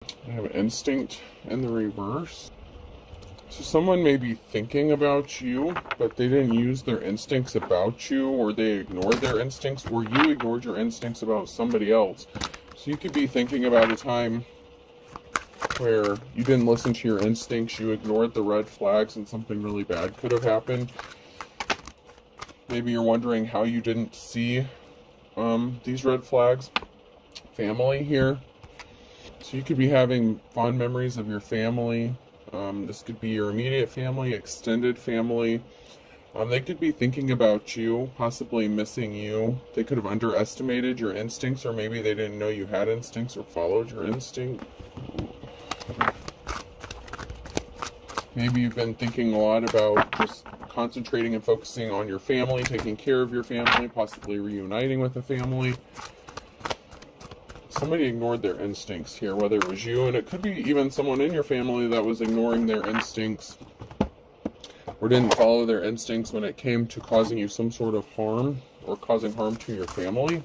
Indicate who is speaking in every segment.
Speaker 1: I have instinct in the reverse. So someone may be thinking about you, but they didn't use their instincts about you, or they ignored their instincts, or you ignored your instincts about somebody else. So you could be thinking about a time where you didn't listen to your instincts, you ignored the red flags, and something really bad could have happened. Maybe you're wondering how you didn't see these red flags. Family here. So you could be having fond memories of your family. This could be your immediate family, extended family. They could be thinking about you, possibly missing you. They could have underestimated your instincts, or maybe they didn't know you had instincts or followed your instinct. Maybe you've been thinking a lot about just concentrating and focusing on your family, taking care of your family, possibly reuniting with a family. Somebody ignored their instincts here, whether it was you, and it could be even someone in your family that was ignoring their instincts or didn't follow their instincts when it came to causing you some sort of harm or causing harm to your family.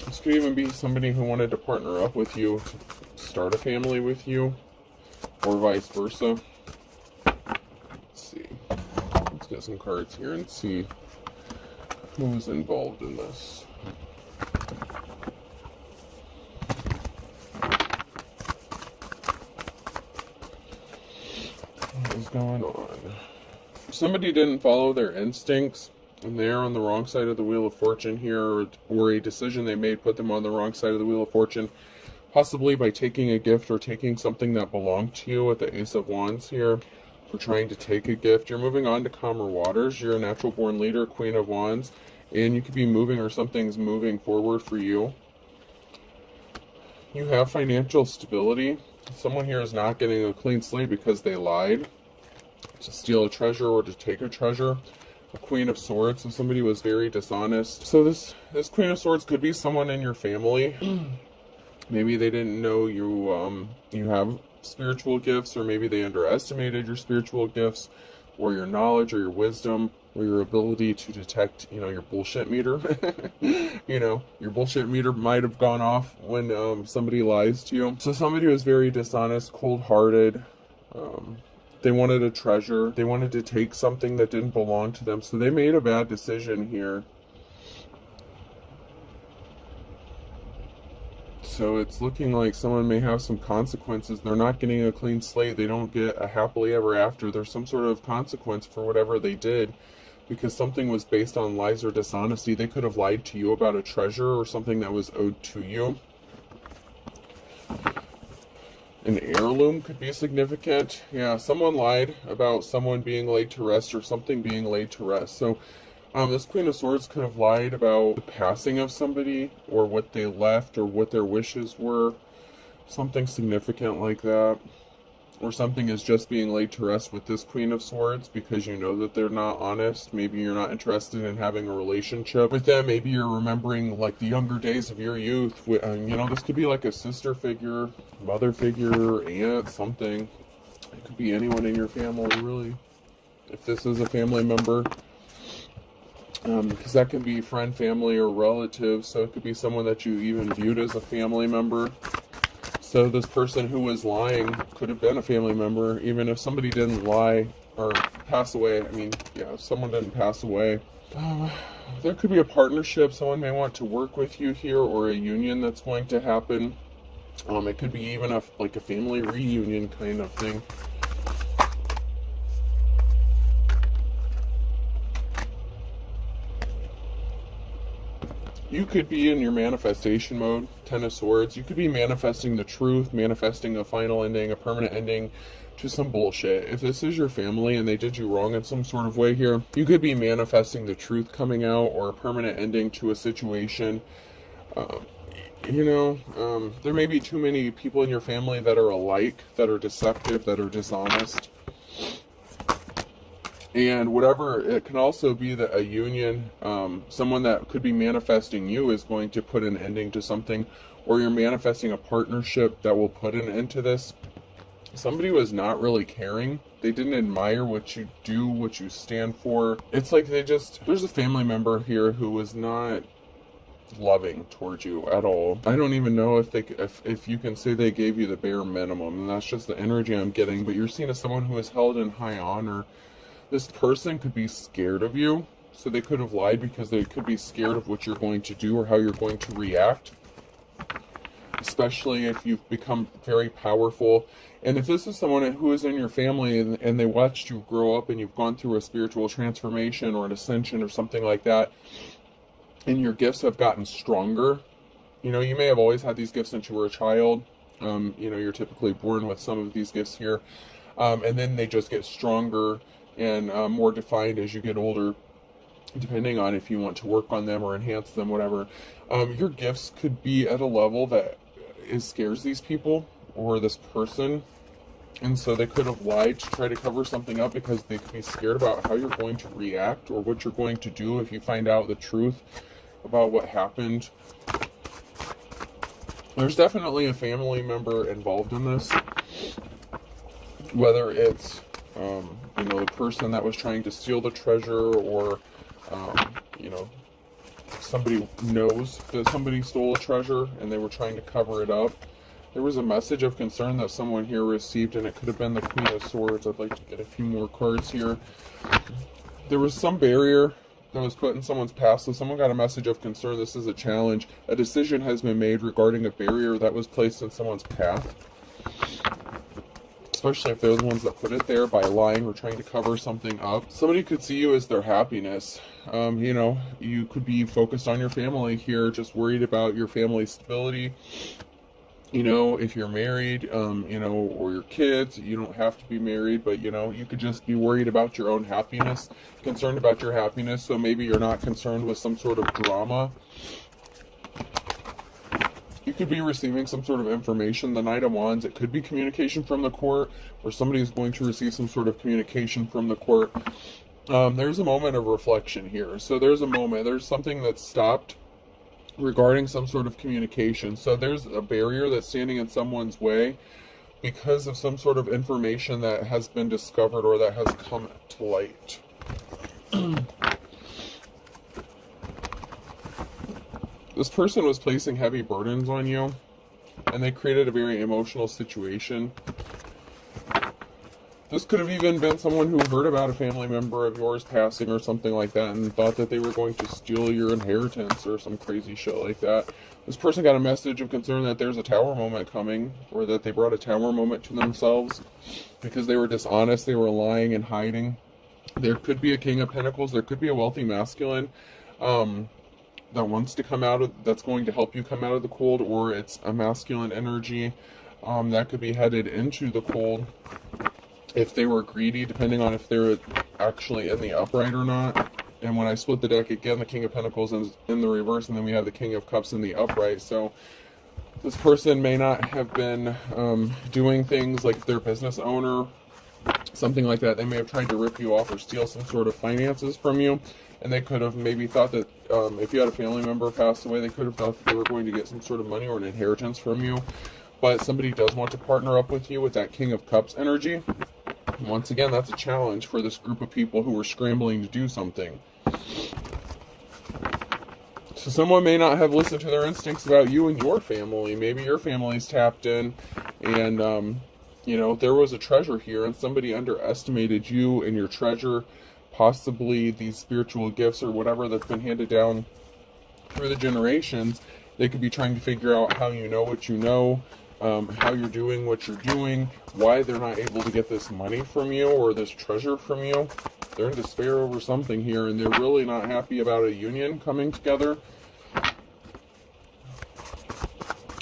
Speaker 1: This could even be somebody who wanted to partner up with you, to start a family with you, or vice versa. Let's see. Let's get some cards here and see who's involved in this. What is going on? Somebody didn't follow their instincts, and they're on the wrong side of the Wheel of Fortune here, or a decision they made put them on the wrong side of the Wheel of Fortune, possibly by taking a gift or taking something that belonged to you with the Ace of Wands here, for trying to take a gift. You're moving on to calmer waters. You're a natural born leader, Queen of Wands, and you could be moving, or something's moving forward for you. You have financial stability. Someone here is not getting a clean slate because they lied to steal a treasure or to take a treasure. A Queen of Swords, so somebody was very dishonest. So this Queen of Swords could be someone in your family. Maybe they didn't know you have spiritual gifts, or maybe they underestimated your spiritual gifts, or your knowledge, or your wisdom, or your ability to detect, your bullshit meter. Your bullshit meter might have gone off when somebody lies to you. So somebody was very dishonest, cold-hearted. They wanted a treasure. They wanted to take something that didn't belong to them. So they made a bad decision here. So it's looking like someone may have some consequences. They're not getting a clean slate. They don't get a happily ever after. There's some sort of consequence for whatever they did, because something was based on lies or dishonesty. They could have lied to you about a treasure or something that was owed to you. An heirloom could be significant. Yeah, someone lied about someone being laid to rest, or something being laid to rest. So this Queen of Swords could have lied about the passing of somebody, or what they left, or what their wishes were. Something significant like that. Or something is just being laid to rest with this Queen of Swords because you know that they're not honest. Maybe you're not interested in having a relationship with them. Maybe you're remembering like the younger days of your youth. This could be like a sister figure, mother figure, aunt, something. It could be anyone in your family, really. If this is a family member. Because that can be friend, family, or relative. So it could be someone that you even viewed as a family member. So this person who was lying could have been a family member, even if somebody didn't lie or pass away. If someone didn't pass away. There could be a partnership. Someone may want to work with you here, or a union that's going to happen. It could be even a family reunion kind of thing. You could be in your manifestation mode, Ten of Swords. You could be manifesting the truth, manifesting a final ending, a permanent ending to some bullshit. If this is your family and they did you wrong in some sort of way here, you could be manifesting the truth coming out, or a permanent ending to a situation. There may be too many people in your family that are alike, that are deceptive, that are dishonest. And whatever, it can also be that a union, someone that could be manifesting you is going to put an ending to something, or you're manifesting a partnership that will put an end to this. somebody was not really caring. They didn't admire what you do, what you stand for. It's like there's a family member here who was not loving towards you at all. I don't even know if you can say they gave you the bare minimum, and that's just the energy I'm getting. But you're seen as someone who is held in high honor. This person could be scared of you, so they could have lied because they could be scared of what you're going to do or how you're going to react, especially if you've become very powerful. And if this is someone who is in your family and they watched you grow up and you've gone through a spiritual transformation or an ascension or something like that, and your gifts have gotten stronger, you know, you may have always had these gifts since you were a child. You know, you're typically born with some of these gifts here, and then they just get stronger and more defined as you get older, depending on if you want to work on them or enhance them, whatever. Your gifts could be at a level that scares these people or this person, and so they could have lied to try to cover something up because they could be scared about how you're going to react or what you're going to do if you find out the truth about what happened. There's definitely a family member involved in this, whether it's you know, the person that was trying to steal the treasure, or you know, somebody knows that somebody stole a treasure and they were trying to cover it up. There was a message of concern that someone here received, and it could have been the Queen of Swords. I'd like to get a few more cards here. There was some barrier that was put in someone's past, so someone got a message of concern. This is a challenge. A decision has been made regarding a barrier that was placed in someone's path, especially if they're the ones that put it there by lying or trying to cover something up. Somebody could see you as their happiness. You know, you could be focused on your family here, just worried about your family's stability. You know, if you're married, you know, or your kids, you don't have to be married, but, you know, you could just be worried about your own happiness, concerned about your happiness. So maybe you're not concerned with some sort of drama. You could be receiving some sort of information. The Knight of Wands, it could be communication from the court, or somebody is going to receive some sort of communication from the court. There's a moment of reflection here. So there's something that's stopped regarding some sort of communication. So there's a barrier that's standing in someone's way because of some sort of information that has been discovered or that has come to light. This person was placing heavy burdens on you, and they created a very emotional situation. This could have even been someone who heard about a family member of yours passing or something like that and thought that they were going to steal your inheritance or some crazy shit like that. This person got a message of concern that there's a tower moment coming, or that they brought a tower moment to themselves because they were dishonest, they were lying and hiding. There could be a King of Pentacles, there could be a wealthy masculine that wants to come out of, that's going to help you come out of the cold, or it's a masculine energy that could be headed into the cold. If they were greedy, depending on if they're actually in the upright or not. And when I split the deck again, the King of Pentacles is in the reverse, and then we have the King of Cups in the upright. So this person may not have been doing things like, if they're a business owner, something like that. They may have tried to rip you off or steal some sort of finances from you. And they could have maybe thought that if you had a family member pass away, they could have thought that they were going to get some sort of money or an inheritance from you. But somebody does want to partner up with you with that King of Cups energy. Once again, that's a challenge for this group of people who are scrambling to do something. So someone may not have listened to their instincts about you and your family. Maybe your family's tapped in, and you know, there was a treasure here, and somebody underestimated you and your treasure, possibly these spiritual gifts or whatever that's been handed down through the generations. They could be trying to figure out how you know what you know, how you're doing what you're doing, why they're not able to get this money from you or this treasure from you. They're in despair over something here, and they're really not happy about a union coming together.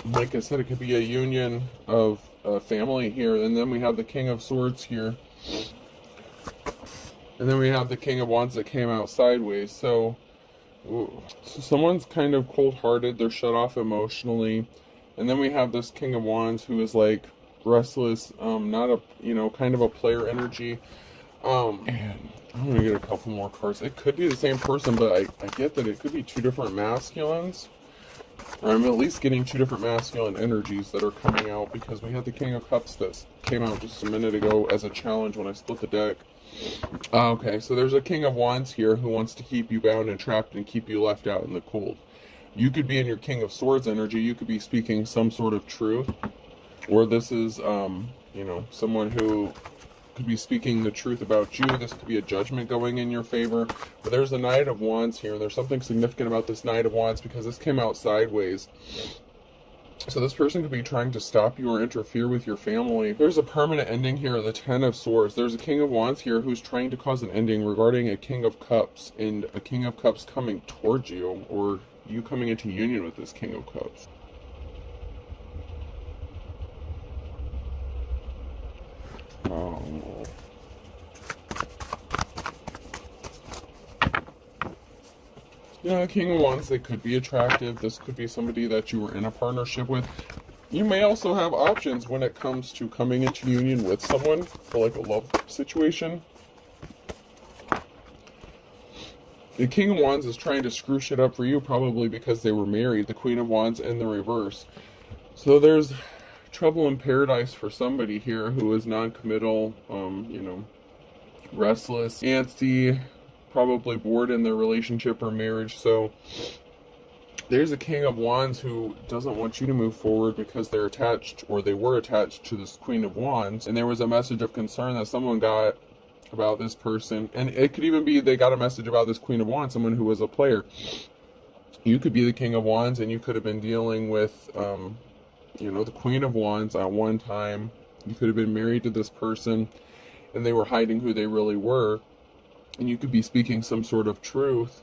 Speaker 1: Like I said, it could be a union of a family here. And then we have the King of Swords here. And then we have the King of Wands that came out sideways. So someone's kind of cold-hearted. They're shut off emotionally. And then we have this King of Wands who is like restless, not a, you know, kind of a player energy. And I'm going to get a couple more cards. It could be the same person, but I get that it could be two different masculines. I'm at least getting two different masculine energies that are coming out, because we had the King of Cups that came out just a minute ago as a challenge when I split the deck. Okay, so there's a King of Wands here who wants to keep you bound and trapped and keep you left out in the cold. You could be in your King of Swords energy. You could be speaking some sort of truth. Or this is, you know, someone who could be speaking the truth about you. This could be a judgment going in your favor. But there's a Knight of Wands here. There's something significant about this Knight of Wands because this came out sideways. So this person could be trying to stop you or interfere with your family. There's a permanent ending here, the Ten of Swords. There's a King of Wands here who's trying to cause an ending regarding a King of Cups, and a King of Cups coming towards you, or you coming into union with this King of Cups. Yeah, King of Wands, they could be attractive. This could be somebody that you were in a partnership with. You may also have options when it comes to coming into union with someone for like a love situation. The King of Wands is trying to screw shit up for you, probably because they were married. The Queen of Wands in the reverse. So there's trouble in paradise for somebody here who is non-committal, you know, restless, antsy, probably bored in their relationship or marriage. So there's a King of Wands who doesn't want you to move forward because they're attached, or they were attached to this Queen of Wands, and there was a message of concern that someone got about this person, and it could even be they got a message about this Queen of Wands, someone who was a player. You could be the King of Wands, and you could have been dealing with you know, the Queen of Wands at one time. You could have been married to this person and they were hiding who they really were, and you could be speaking some sort of truth,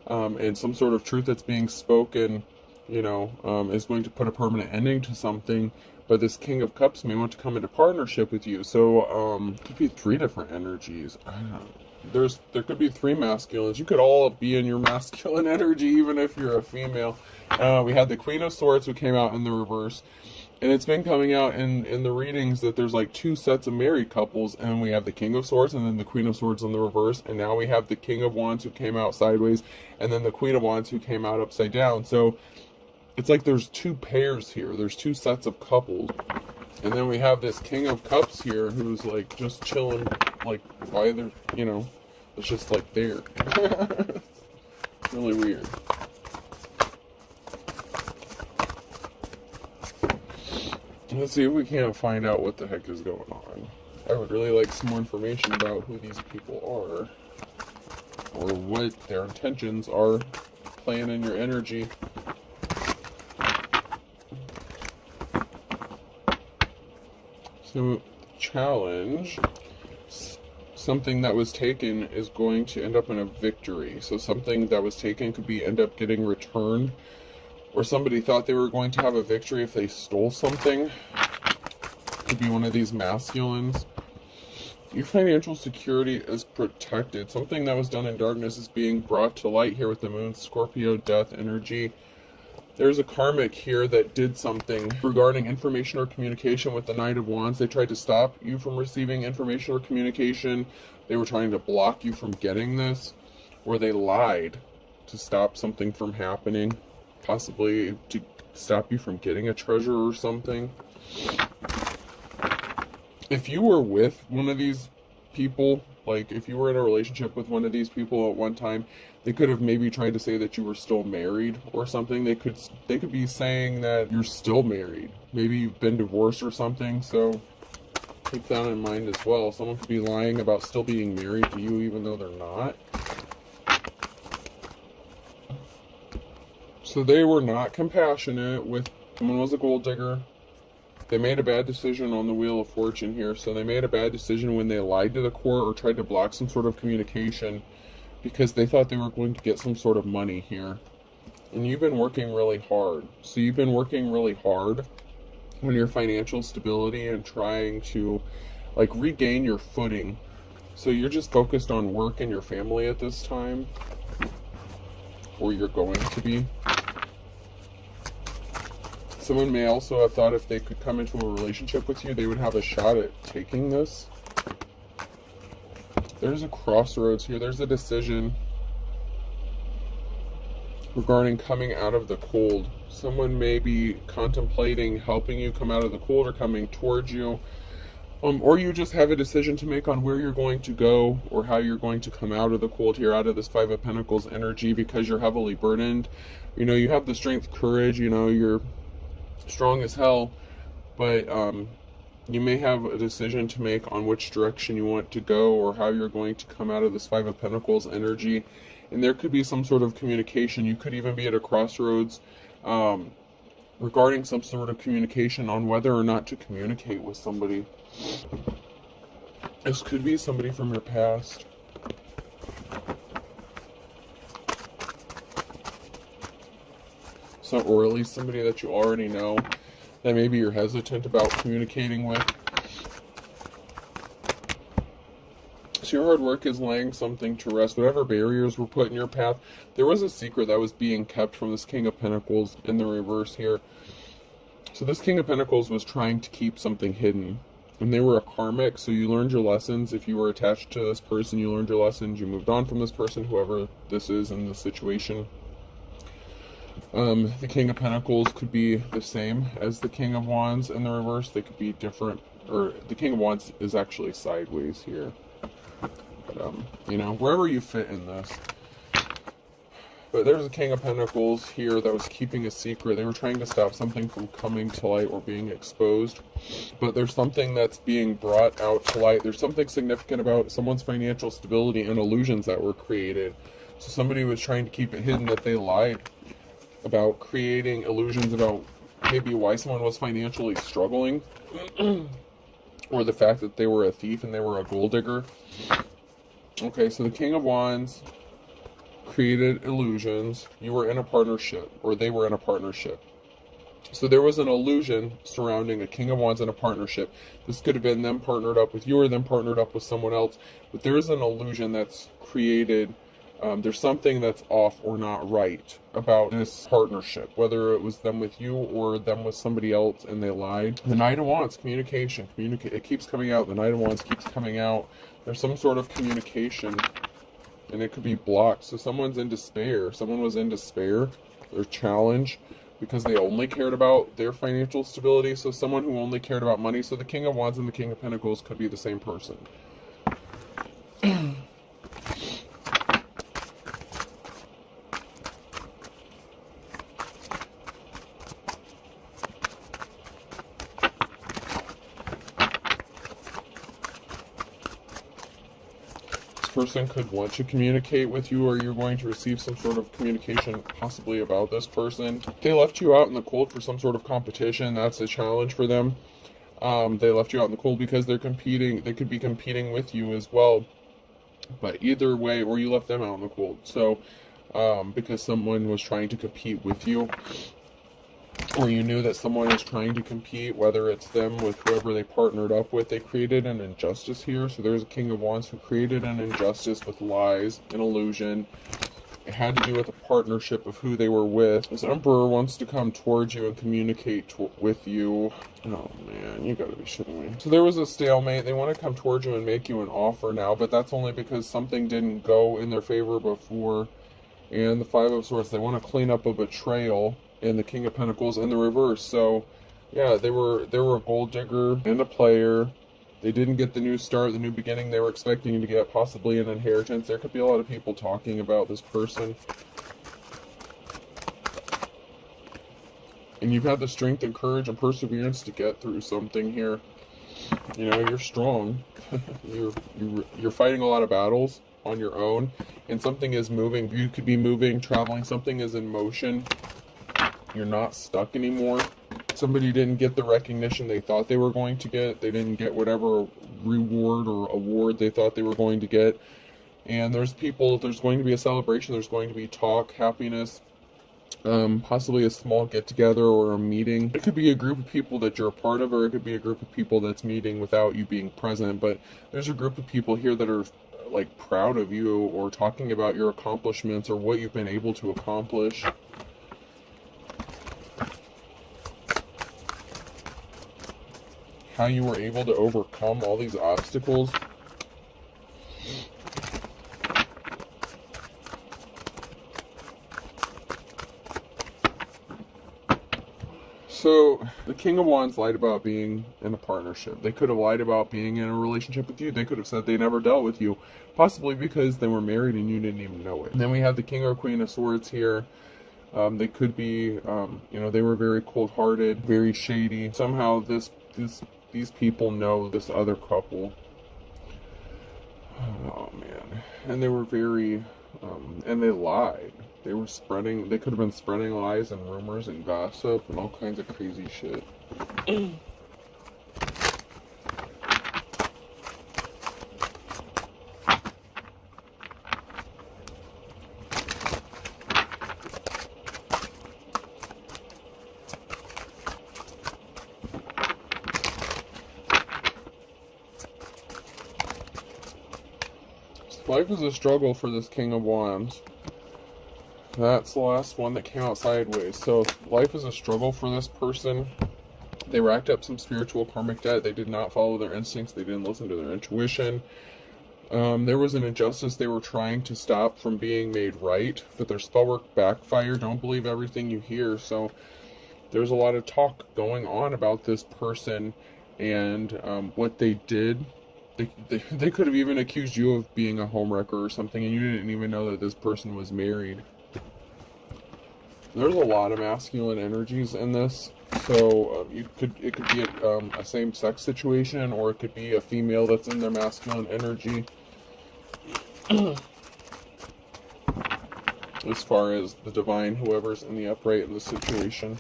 Speaker 1: and some sort of truth that's being spoken, you know, is going to put a permanent ending to something. But this King of Cups may want to come into partnership with you. So it could be three different energies. I don't know. There could be three masculines. You could all be in your masculine energy, even if you're a female. We had the Queen of Swords who came out in the reverse, and it's been coming out in the readings that there's like two sets of married couples, and we have the King of Swords and then the Queen of Swords in the reverse, and now we have the King of Wands who came out sideways, and then the Queen of Wands who came out upside down. So it's like there's two pairs here. There's two sets of couples. And then we have this King of Cups here who's like just chilling, like by their, you know, it's just like there. It's really weird. Let's see if we can't find out what the heck is going on. I would really like some more information about who these people are, or what their intentions are playing in your energy. So, challenge. Something that was taken is going to end up in a victory. So something that was taken could be end up getting returned, or somebody thought they were going to have a victory if they stole something. Could be one of these masculines. Your financial security is protected. Something that was done in darkness is being brought to light here with the Moon, Scorpio, death energy. There's a karmic here that did something regarding information or communication with the Knight of Wands. They tried to stop you from receiving information or communication. They were trying to block you from getting this, or they lied to stop something from happening, possibly to stop you from getting a treasure or something. If you were with one of these people, like if you were in a relationship with one of these people at one time, they could have maybe tried to say that you were still married or something. They could be saying that you're still married. Maybe you've been divorced or something, so keep that in mind as well. Someone could be lying about still being married to you even though they're not. So they were not compassionate with someone was a gold digger. They made a bad decision on the Wheel of Fortune here. So they made a bad decision when they lied to the court or tried to block some sort of communication because they thought they were going to get some sort of money here. And you've been working really hard. So you've been working really hard on your financial stability and trying to like regain your footing. So you're just focused on work and your family at this time, or you're going to be. Someone may also have thought if they could come into a relationship with you, they would have a shot at taking this. There's a crossroads here. There's a decision. regarding coming out of the cold. Someone may be contemplating helping you come out of the cold or coming towards you. Or you just have a decision to make on where you're going to go or how you're going to come out of the cold here, out of this Five of Pentacles energy, because you're heavily burdened. You know, you have the strength, courage, you know, you're strong as hell, but you may have a decision to make on which direction you want to go or how you're going to come out of this Five of Pentacles energy. And there could be some sort of communication. You could even be at a crossroads regarding some sort of communication on whether or not to communicate with somebody. This could be somebody from your past. So, or at least somebody that you already know that maybe you're hesitant about communicating with. So your hard work is laying something to rest. Whatever barriers were put in your path, there was a secret that was being kept from this King of Pentacles in the reverse here. So this King of Pentacles was trying to keep something hidden. And they were a karmic, so you learned your lessons. If you were attached to this person, you learned your lessons. You moved on from this person, whoever this is in the situation. The King of Pentacles could be the same as the King of Wands in the reverse. They could be different, or the King of Wands is actually sideways here. But, you know, wherever you fit in this. But there's a King of Pentacles here that was keeping a secret. They were trying to stop something from coming to light or being exposed. But there's something that's being brought out to light. There's something significant about someone's financial stability and illusions that were created. So somebody was trying to keep it hidden that they lied about creating illusions about maybe why someone was financially struggling. Or the fact that they were a thief and they were a gold digger. Okay, so the King of Wands created illusions. You were in a partnership, or they were in a partnership. So there was an illusion surrounding a King of Wands in a partnership. This could have been them partnered up with you or them partnered up with someone else. But there is an illusion that's created. There's something that's off or not right about this partnership, whether it was them with you or them with somebody else and they lied. The Knight of Wands, communication. It keeps coming out. The Knight of Wands keeps coming out. There's some sort of communication and it could be blocked. So someone's in despair. Someone was in despair or challenge because they only cared about their financial stability. So someone who only cared about money. So the King of Wands and the King of Pentacles could be the same person. Person could want to communicate with you, or you're going to receive some sort of communication possibly about this person. They left you out in the cold for some sort of competition. That's a challenge for them. They left you out in the cold because they're competing. They could be competing with you as well. But either way, or you left them out in the cold. So because someone was trying to compete with you, or you knew that someone is trying to compete, whether it's them with whoever they partnered up with. They created an injustice here. So there's a King of Wands who created an injustice with lies, an illusion. It had to do with a partnership of who they were with. This Emperor wants to come towards you and communicate with you. Oh man, you gotta be shitting me. So there was a stalemate. They want to come towards you and make you an offer now, but that's only because something didn't go in their favor before. And the Five of Swords, they want to clean up a betrayal. And the King of Pentacles in the reverse. So yeah, they were a gold digger and a player. They didn't get the new start, the new beginning they were expecting to get, possibly an inheritance. There could be a lot of people talking about this person. And you've had the strength and courage and perseverance to get through something here. You know, you're strong. you're fighting a lot of battles on your own, and something is moving. You could be moving, traveling. Something is in motion. You're not stuck anymore. Somebody didn't get the recognition they thought they were going to get. They didn't get whatever reward or award they thought they were going to get. And there's going to be a celebration. There's going to be talk, happiness, possibly a small get-together or a meeting. It could be a group of people that you're a part of, or it could be a group of people that's meeting without you being present. But there's a group of people here that are like proud of you, or talking about your accomplishments or what you've been able to accomplish. How you were able to overcome all these obstacles. So, the King of Wands lied about being in a partnership. They could have lied about being in a relationship with you. They could have said they never dealt with you, possibly because they were married and you didn't even know it. And then we have the King or Queen of Swords here. They could be, they were very cold-hearted, very shady. Somehow these people know this other couple. Oh, man. And they were very, and they lied. They could have been spreading lies and rumors and gossip and all kinds of crazy shit. Life is a struggle for this King of Wands. That's the last one that came out sideways. So life is a struggle for this person. They racked up some spiritual karmic debt. They did not follow their instincts. They didn't listen to their intuition. There was an injustice they were trying to stop from being made right, but their spell work backfired. Don't believe everything you hear. So there's a lot of talk going on about this person and what they did. They could have even accused you of being a homewrecker or something, and you didn't even know that this person was married. There's a lot of masculine energies in this, so it could be a same-sex situation, or it could be a female that's in their masculine energy. As far as the divine, whoever's in the upright in the situation.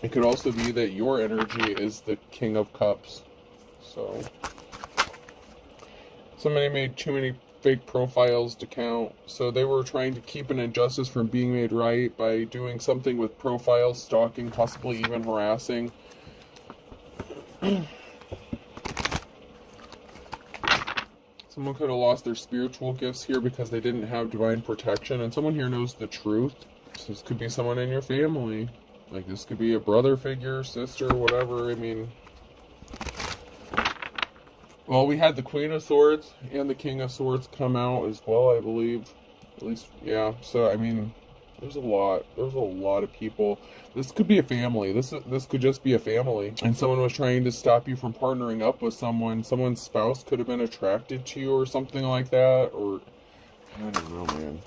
Speaker 1: It could also be that your energy is the King of Cups. So somebody made too many fake profiles to count. So they were trying to keep an injustice from being made right by doing something with profiles, stalking, possibly even harassing. Someone could have lost their spiritual gifts here because they didn't have divine protection. And someone here knows the truth. So this could be someone in your family. Like, this could be a brother figure, sister, whatever. I mean, well, we had the Queen of Swords and the King of Swords come out as well, I believe. At least, yeah. So, I mean, there's a lot of people. This could be a family. This could just be a family. And someone was trying to stop you from partnering up with someone. Someone's spouse could have been attracted to you or something like that. Or, I don't know, man.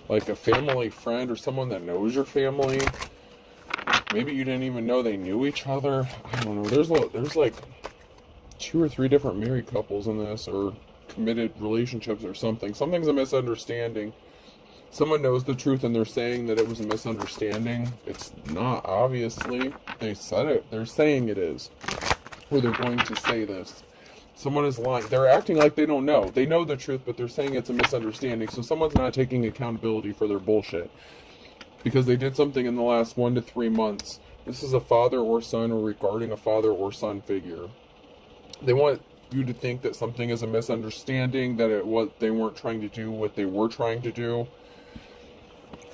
Speaker 1: Like a family friend or someone that knows your family. Maybe you didn't even know they knew each other. I don't know. There's like 2 or 3 different married couples in this, or committed relationships or something. Something's a misunderstanding. Someone knows the truth and they're saying that it was a misunderstanding. It's not, obviously. They said it. They're saying it is. Or they're going to say this. Someone is lying. They're acting like they don't know. They know the truth, but they're saying it's a misunderstanding. So someone's not taking accountability for their bullshit. Because they did something in the last 1 to 3 months. This is a father or son, or regarding a father or son figure. They want you to think that something is a misunderstanding, that they weren't trying to do what they were trying to do.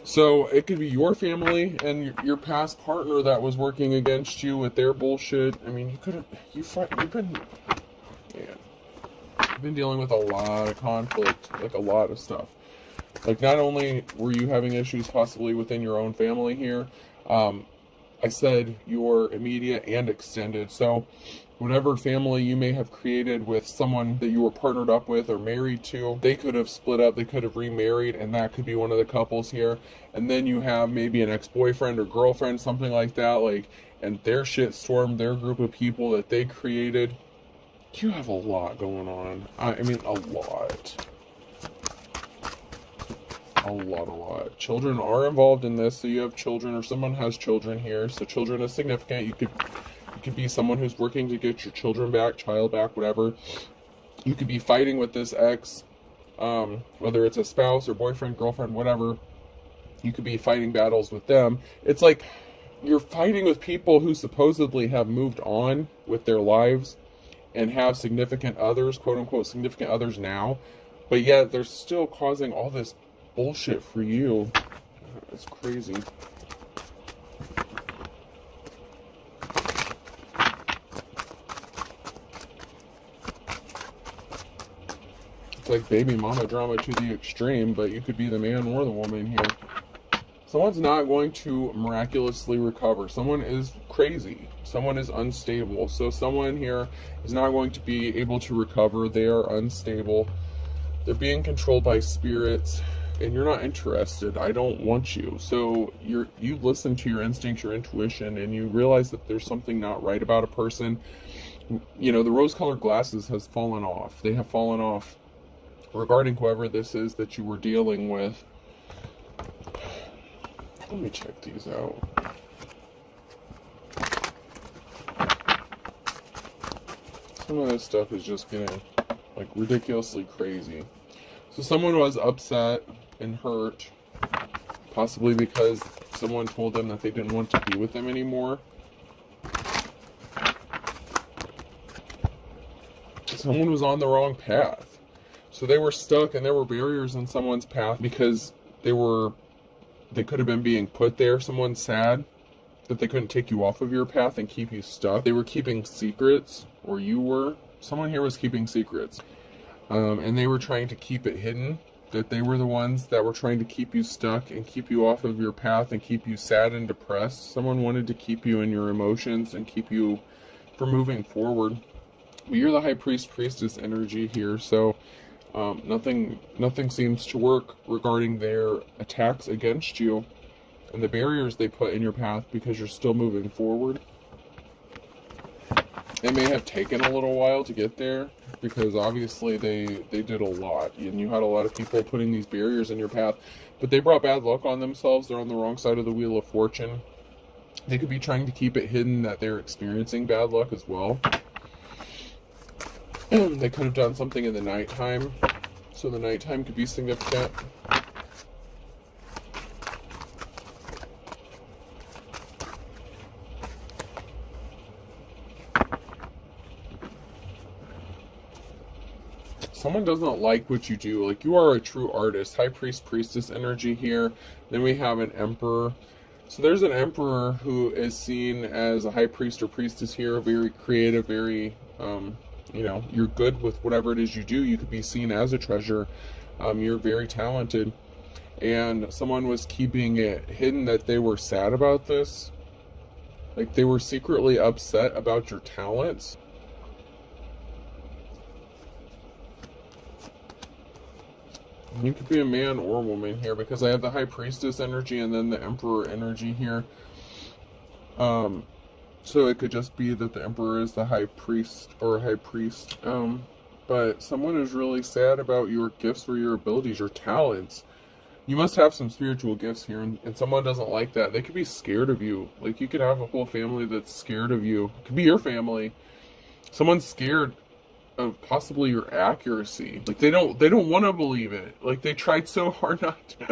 Speaker 1: So it could be your family and your past partner that was working against you with their bullshit. I mean, you've been dealing with a lot of conflict, like a lot of stuff. Like, not only were you having issues possibly within your own family here, I said your immediate and extended. So whatever family you may have created with someone that you were partnered up with or married to, they could have split up, they could have remarried, and that could be one of the couples here. And then you have maybe an ex-boyfriend or girlfriend, something like that, and their shit stormed their group of people that they created. You have a lot going on. I mean, a lot. A lot. Children are involved in this, so you have children, or someone has children here. So children is significant. You could be someone who's working to get your children back, child back, whatever. You could be fighting with this ex, whether it's a spouse or boyfriend, girlfriend, whatever. You could be fighting battles with them. It's like you're fighting with people who supposedly have moved on with their lives and have significant others, quote unquote significant others now, but yet they're still causing all this bullshit for you. It's crazy. It's like baby mama drama to the extreme, but you could be the man or the woman here. Someone's not going to miraculously recover. Someone is crazy. Someone is unstable. So someone here is not going to be able to recover. They are unstable. They're being controlled by spirits, and you're not interested. I don't want you. So you listen to your instincts, your intuition, and you realize that there's something not right about a person. You know, the rose-colored glasses has fallen off. They have fallen off regarding whoever this is that you were dealing with. Let me check these out. Some of this stuff is just getting like ridiculously crazy. So someone was upset and hurt, possibly because someone told them that they didn't want to be with them anymore. Someone was on the wrong path. So they were stuck, and there were barriers in someone's path because they could have been being put there. Someone's sad that they couldn't take you off of your path and keep you stuck. They were keeping secrets, or you were. Someone here was keeping secrets. And they were trying to keep it hidden, that they were the ones that were trying to keep you stuck and keep you off of your path and keep you sad and depressed. Someone wanted to keep you in your emotions and keep you from moving forward. But you're the high priest, priestess energy here, so nothing seems to work regarding their attacks against you and the barriers they put in your path because you're still moving forward. It may have taken a little while to get there because obviously they did a lot, and you had a lot of people putting these barriers in your path, but they brought bad luck on themselves. They're on the wrong side of the wheel of fortune. They could be trying to keep it hidden that they're experiencing bad luck as well. They could have done something in the nighttime, so the nighttime could be significant. Someone doesn't like what you do. Like, you are a true artist. High priest, priestess energy here. Then we have an emperor. So there's an emperor who is seen as a high priest or priestess here, very creative, very you know, you're good with whatever it is you do. You could be seen as a treasure. You're very talented. And someone was keeping it hidden that they were sad about this. Like, they were secretly upset about your talents. You could be a man or a woman here because I have the high priestess energy and then the emperor energy here. So it could just be that the emperor is the high priest or high priest. But someone is really sad about your gifts or your abilities, your talents. You must have some spiritual gifts here, and someone doesn't like that. They could be scared of you. Like, you could have a whole family that's scared of you. It could be your family. Someone's scared of possibly your accuracy. Like, they don't want to believe it. Like, they tried so hard not to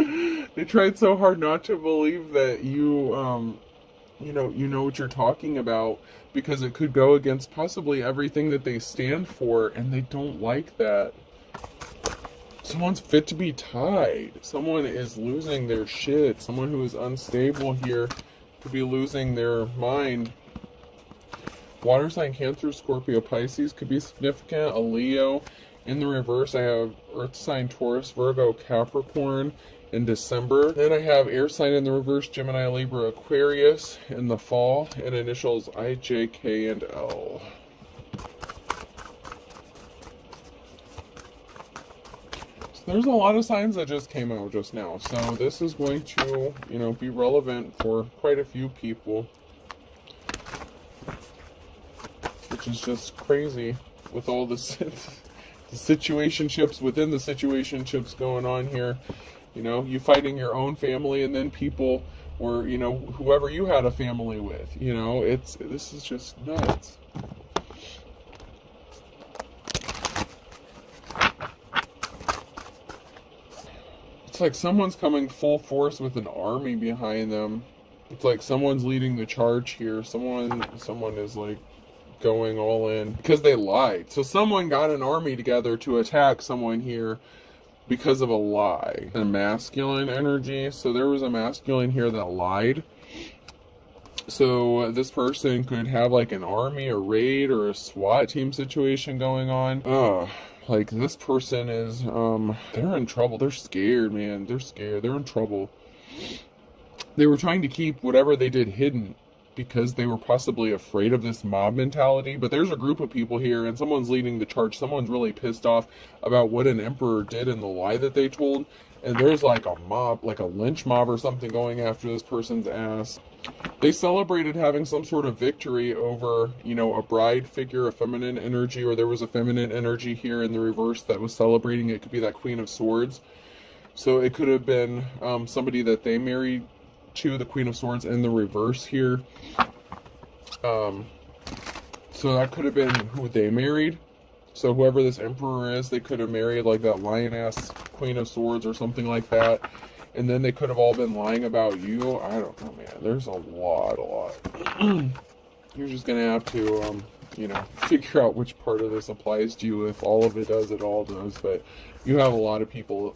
Speaker 1: believe that you know what you're talking about, because it could go against possibly everything that they stand for, and they don't like that. Someone's fit to be tied. Someone is losing their shit. Someone who is unstable here could be losing their mind. Water sign, Cancer, Scorpio, Pisces could be significant. A Leo. In the reverse, I have Earth sign, Taurus, Virgo, Capricorn in December. Then I have air sign in the reverse, Gemini, Libra, Aquarius in the fall, and initials I, J, K, and L. So there's a lot of signs that just came out just now. So this is going to, be relevant for quite a few people, which is just crazy with all this the situationships within the situationships going on here. You fighting your own family, and then people, or whoever you had a family with. This is just nuts. It's like someone's coming full force with an army behind them. It's like someone's leading the charge here. Someone is like going all in because they lied. So someone got an army together to attack someone here because of a lie. A masculine energy. So there was a masculine here that lied. So this person could have like an army, a raid, or a SWAT team situation going on. Like, this person is, they're in trouble. They're scared, man. They're scared. They're in trouble. They were trying to keep whatever they did hidden because they were possibly afraid of this mob mentality. But there's a group of people here, and someone's leading the charge. Someone's really pissed off about what an emperor did and the lie that they told. And there's like a mob, like a lynch mob or something going after this person's ass. They celebrated having some sort of victory over, you know, a bride figure, a feminine energy, or there was a feminine energy here in the reverse that was celebrating. It could be that Queen of Swords. So it could have been somebody that they married to, the Queen of Swords in the reverse here. So that could have been who they married. So whoever this emperor is, they could have married like that lion-ass Queen of Swords or something like that. And then they could have all been lying about you. I don't know, man. There's a lot. You're just going to have to, you know, figure out which part of this applies to you. If all of it does, it all does. But you have a lot of people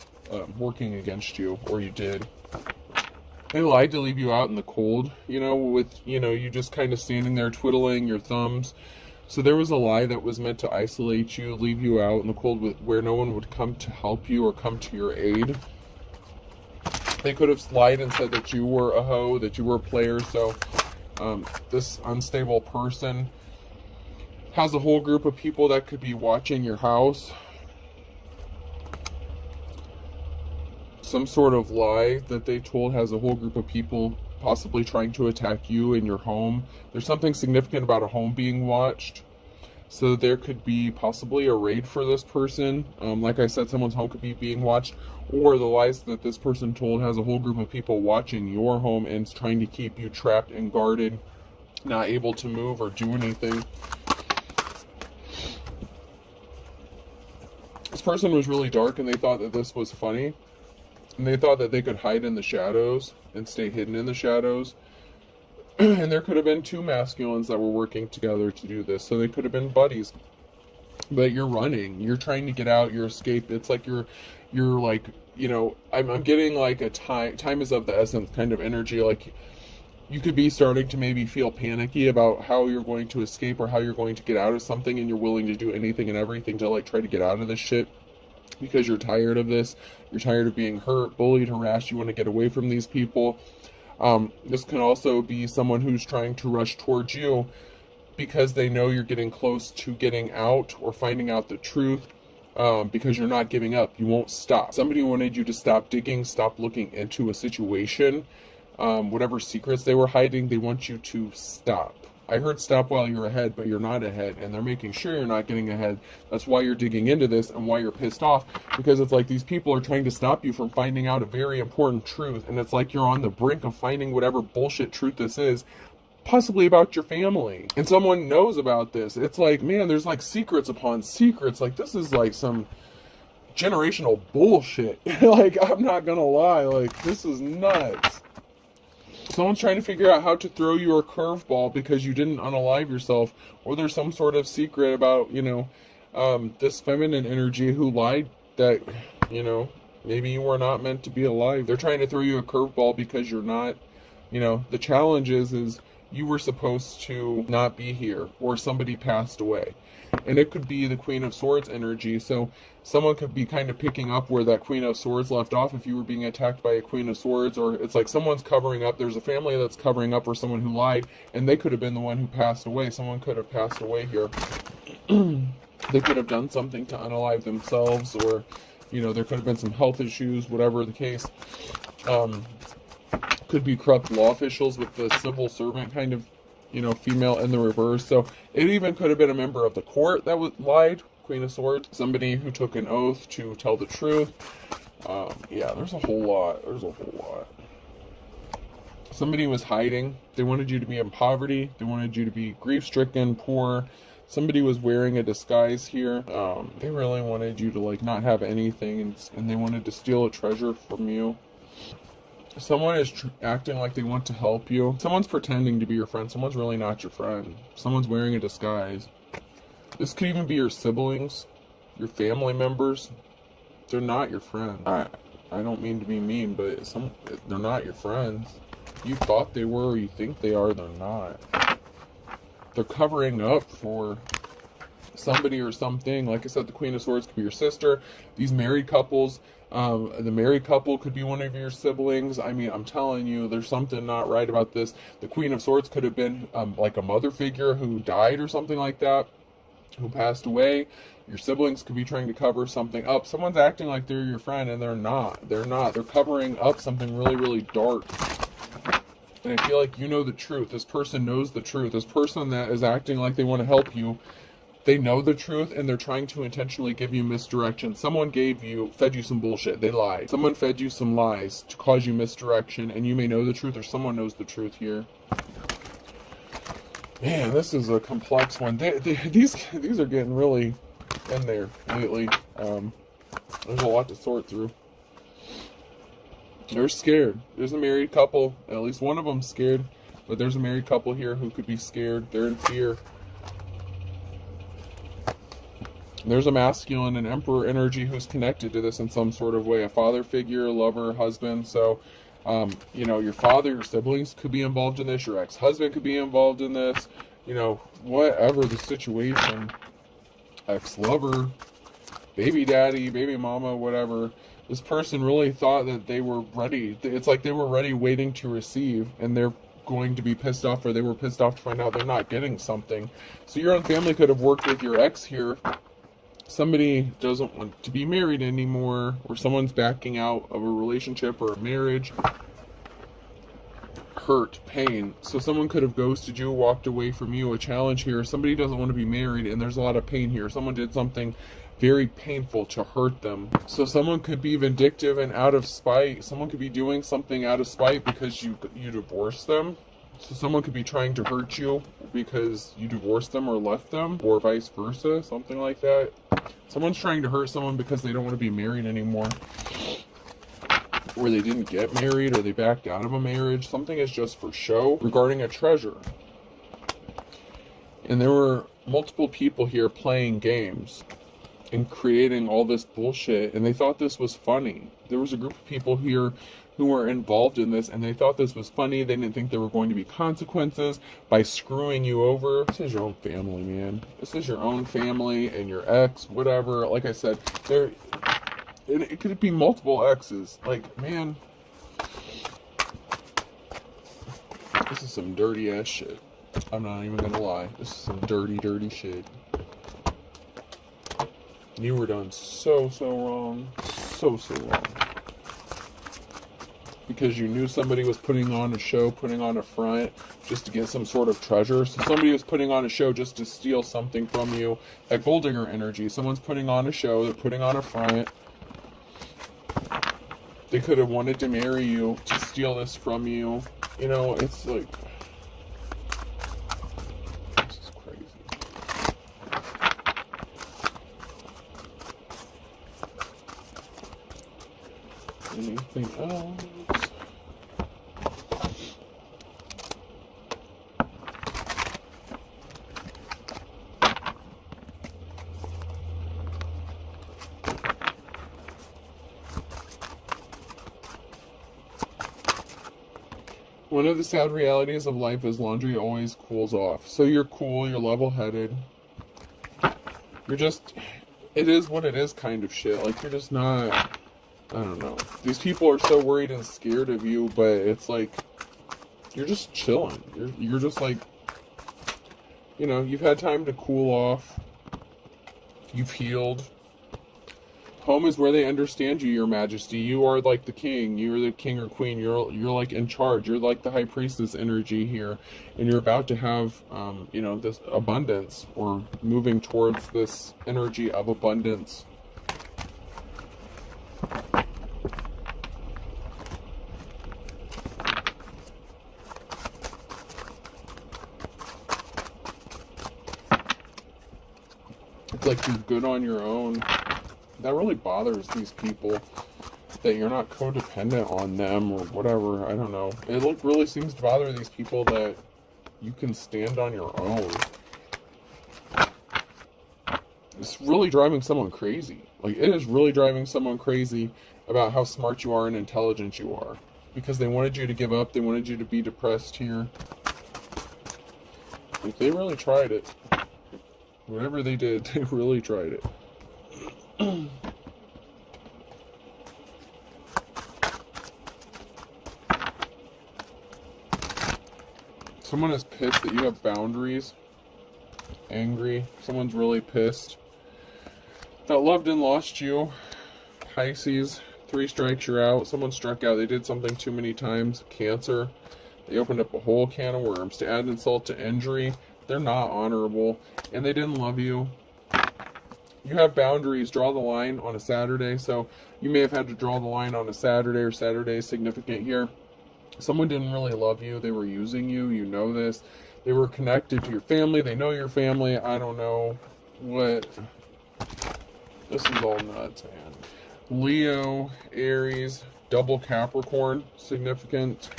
Speaker 1: working against you, or you did. They lied to leave you out in the cold, you know, with, you know, you just kind of standing there twiddling your thumbs. So there was a lie that was meant to isolate you, leave you out in the cold where no one would come to help you or come to your aid. They could have lied and said that you were a hoe, that you were a player. So this unstable person has a whole group of people that could be watching your house. Some sort of lie that they told has a whole group of people possibly trying to attack you in your home. There's something significant about a home being watched. So there could be possibly a raid for this person. Like I said, someone's home could be being watched. Or the lies that this person told has a whole group of people watching your home and trying to keep you trapped and guarded, not able to move or do anything. This person was really dark and they thought that this was funny. And they thought that they could hide in the shadows and stay hidden in the shadows. And there could have been two masculines that were working together to do this. So they could have been buddies. But you're running. You're trying to get out. You're escape. It's like you're like, you know, I'm getting like a time is of the essence kind of energy. Like you could be starting to maybe feel panicky about how you're going to escape or how you're going to get out of something. And you're willing to do anything and everything to like try to get out of this shit. Because you're tired of this. You're tired of being hurt, bullied, harassed. You want to get away from these people. This can also be someone who's trying to rush towards you because they know you're getting close to getting out or finding out the truth, because you're not giving up. You won't stop. Somebody wanted you to stop digging, stop looking into a situation. Whatever secrets they were hiding, they want you to stop. I heard stop while you're ahead, but you're not ahead, and they're making sure you're not getting ahead. That's why you're digging into this and why you're pissed off, because it's like these people are trying to stop you from finding out a very important truth, and it's like you're on the brink of finding whatever bullshit truth this is, possibly about your family, and someone knows about this. It's like, man, there's like secrets upon secrets. Like, this is like some generational bullshit. Like, I'm not gonna lie, like, this is nuts. Someone's trying to figure out how to throw you a curveball because you didn't unalive yourself, or there's some sort of secret about, you know, this feminine energy who lied that, you know, maybe you were not meant to be alive. They're trying to throw you a curveball because you're not, you know, the challenge is you were supposed to not be here, or somebody passed away. And it could be the Queen of Swords energy. So someone could be kind of picking up where that Queen of Swords left off if you were being attacked by a Queen of Swords, or it's like someone's covering up. There's a family that's covering up for someone who lied, and they could have been the one who passed away. Someone could have passed away here. They could have done something to unalive themselves, or, you know, there could have been some health issues, whatever the case. Could be corrupt law officials with the civil servant kind of, you know, female in the reverse. So it even could have been a member of the court that lied, Queen of Swords, somebody who took an oath to tell the truth. Yeah, there's a whole lot. Somebody was hiding. They wanted you to be in poverty. They wanted you to be grief-stricken, poor. Somebody was wearing a disguise here. They really wanted you to like not have anything, and they wanted to steal a treasure from you. Someone is acting like they want to help you. Someone's pretending to be your friend. Someone's really not your friend. Someone's wearing a disguise. This could even be your siblings, your family members. They're not your friends. I don't mean to be mean, but they're not your friends. You thought they were, or you think they are, they're not. They're covering up for somebody or something. Like I said, the Queen of Swords could be your sister. These married couples, the married couple could be one of your siblings. I mean, I'm telling you, there's something not right about this. The Queen of Swords could have been like a mother figure who died or something like that, who passed away. Your siblings could be trying to cover something up. Someone's acting like they're your friend, and they're not. They're not. They're covering up something really, really dark. And I feel like you know the truth. This person knows the truth. This person that is acting like they want to help you, they know the truth, and they're trying to intentionally give you misdirection. Someone fed you some bullshit. They lied. Someone fed you some lies to cause you misdirection, and you may know the truth, or someone knows the truth here. Man, this is a complex one. These are getting really in there lately. There's a lot to sort through. They're scared. There's a married couple. At least one of them's scared. But there's a married couple here who could be scared. They're in fear. There's a masculine and emperor energy who's connected to this in some sort of way. A father figure, lover, husband. So, you know, your father, your siblings could be involved in this. Your ex-husband could be involved in this. You know, whatever the situation. Ex-lover, baby daddy, baby mama, whatever. This person really thought that they were ready. It's like they were ready, waiting to receive, and they're going to be pissed off, or they were pissed off to find out they're not getting something. So your own family could have worked with your ex here. Somebody doesn't want to be married anymore, or someone's backing out of a relationship or a marriage. Hurt, pain. So someone could have ghosted you, walked away from you. A challenge here. Somebody doesn't want to be married, and there's a lot of pain here. Someone did something very painful to hurt them. So someone could be vindictive and out of spite. Someone could be doing something out of spite because you divorced them. So someone could be trying to hurt you because you divorced them or left them, or vice versa, something like that. Someone's trying to hurt someone because they don't want to be married anymore, or they didn't get married, or they backed out of a marriage. Something is just for show regarding a treasure. And there were multiple people here playing games and creating all this bullshit, and they thought this was funny. There was a group of people here who were involved in this, and they thought this was funny. They didn't think there were going to be consequences by screwing you over. This is your own family, man. This is your own family and your ex, whatever. Like I said, it could be multiple exes. Like, man, this is some dirty ass shit. I'm not even gonna lie. This is some dirty, dirty shit. You were done so wrong. So wrong. Because you knew somebody was putting on a show, putting on a front, just to get some sort of treasure. So somebody was putting on a show just to steal something from you. That gold digger energy. Someone's putting on a show, they're putting on a front. They could have wanted to marry you to steal this from you. You know, it's like, this is crazy. Anything else? One of the sad realities of life is laundry always cools off. So you're cool, you're level-headed. You're just, it is what it is kind of shit. Like, you're just not, I don't know. These people are so worried and scared of you, but it's like, you're just chilling. You're just like, you know, you've had time to cool off. You've healed. Home is where they understand you, your majesty. You are like the king. You're the king or queen. You're like in charge. You're like the high priestess energy here. And you're about to have, you know, this abundance, or moving towards this energy of abundance. It's like you're good on your own. That really bothers these people, that you're not codependent on them or whatever. I don't know. It really seems to bother these people that you can stand on your own. It's really driving someone crazy. Like, it is really driving someone crazy about how smart you are and intelligent you are. Because they wanted you to give up. They wanted you to be depressed here. Like, they really tried it. Whatever they did, they really tried it. Someone is pissed that you have boundaries. Angry. Someone's really pissed. That loved and lost you. Pisces. 3 strikes, you're out. Someone struck out. They did something too many times. Cancer. They opened up a whole can of worms. To add insult to injury, they're not honorable. And they didn't love you. You have boundaries. Draw the line on a Saturday. So you may have had to draw the line on a Saturday, or Saturday is significant here. Someone didn't really love you. They were using you. You know this. They were connected to your family. They know your family. I don't know what. This is all nuts, man. Leo, Aries, double Capricorn, significant.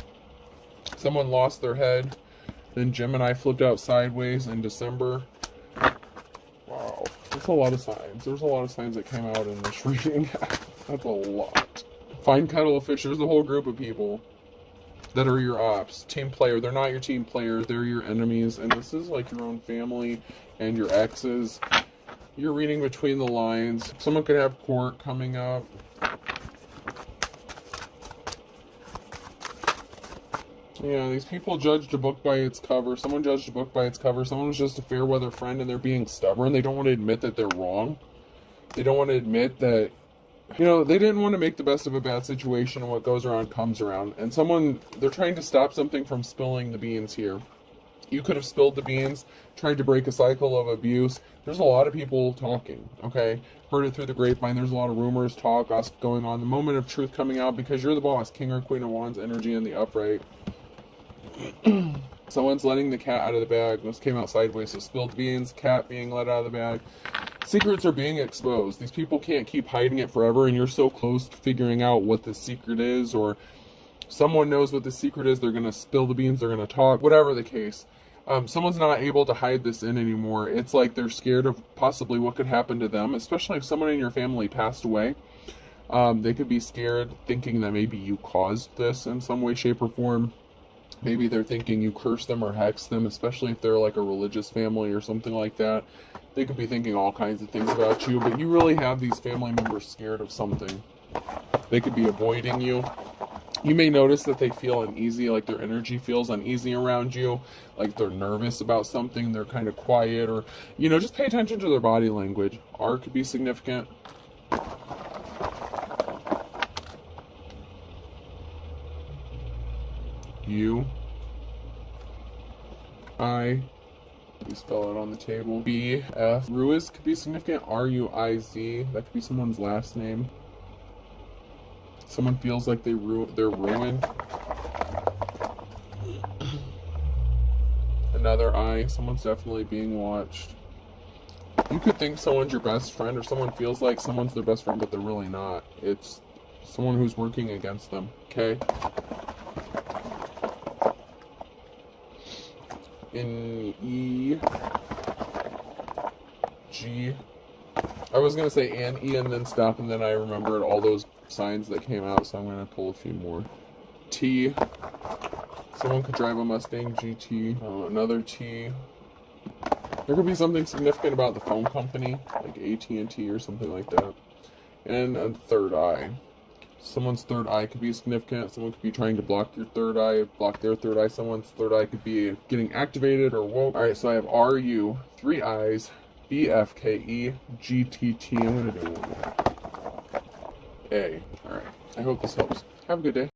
Speaker 1: Someone lost their head. Then Gemini flipped out sideways in December. Wow. That's a lot of signs. There's a lot of signs that came out in this reading. That's a lot. Find kettle of fish. There's a whole group of people that are your ops. Team player. They're not your team players. They're your enemies. And this is like your own family and your exes. You're reading between the lines. Someone could have court coming up. Yeah, these people judged a book by its cover. Someone judged a book by its cover. Someone was just a fair weather friend and they're being stubborn. They don't want to admit that they're wrong. They don't want to admit that, you know, they didn't want to make the best of a bad situation, and what goes around comes around. And they're trying to stop something from spilling the beans here. You could have spilled the beans, tried to break a cycle of abuse. There's a lot of people talking, okay? Heard it through the grapevine. There's a lot of rumors, talk, gossip going on. The moment of truth coming out because you're the boss. King or Queen of Wands energy in the upright. Someone's letting the cat out of the bag. This came out sideways, so spilled beans, cat being let out of the bag. Secrets are being exposed. These people can't keep hiding it forever, and you're so close to figuring out what the secret is, or someone knows what the secret is. They're going to spill the beans. They're going to talk. Whatever the case. Someone's not able to hide this in anymore. It's like they're scared of possibly what could happen to them, especially if someone in your family passed away. They could be scared, thinking that maybe you caused this in some way, shape, or form. Maybe they're thinking you cursed them or hexed them, especially if they're like a religious family or something like that. They could be thinking all kinds of things about you, but you really have these family members scared of something. They could be avoiding you. You may notice that they feel uneasy, like their energy feels uneasy around you, like they're nervous about something, they're kind of quiet, or, you know, just pay attention to their body language. R could be significant. U. I. You spell it on the table. B. F. Ruiz could be significant. R-U-I-Z. That could be someone's last name. Someone feels like they're ruined. Another I. Someone's definitely being watched. You could think someone's your best friend, or someone feels like someone's their best friend, but they're really not. It's someone who's working against them. Okay? In E. G. I was going to say and E and then stop, and then I remembered all those signs that came out, so I'm going to pull a few more. T. Someone could drive a Mustang GT. Another T. There could be something significant about the phone company, like AT&T or something like that. And a third eye. Someone's third eye could be significant. Someone could be trying to block your third eye, block their third eye. Someone's third eye could be getting activated or woke. Alright, so I have RU, 3 eyes, BFKE, GTT. I'm going to do one more. A. Alright, I hope this helps. Have a good day.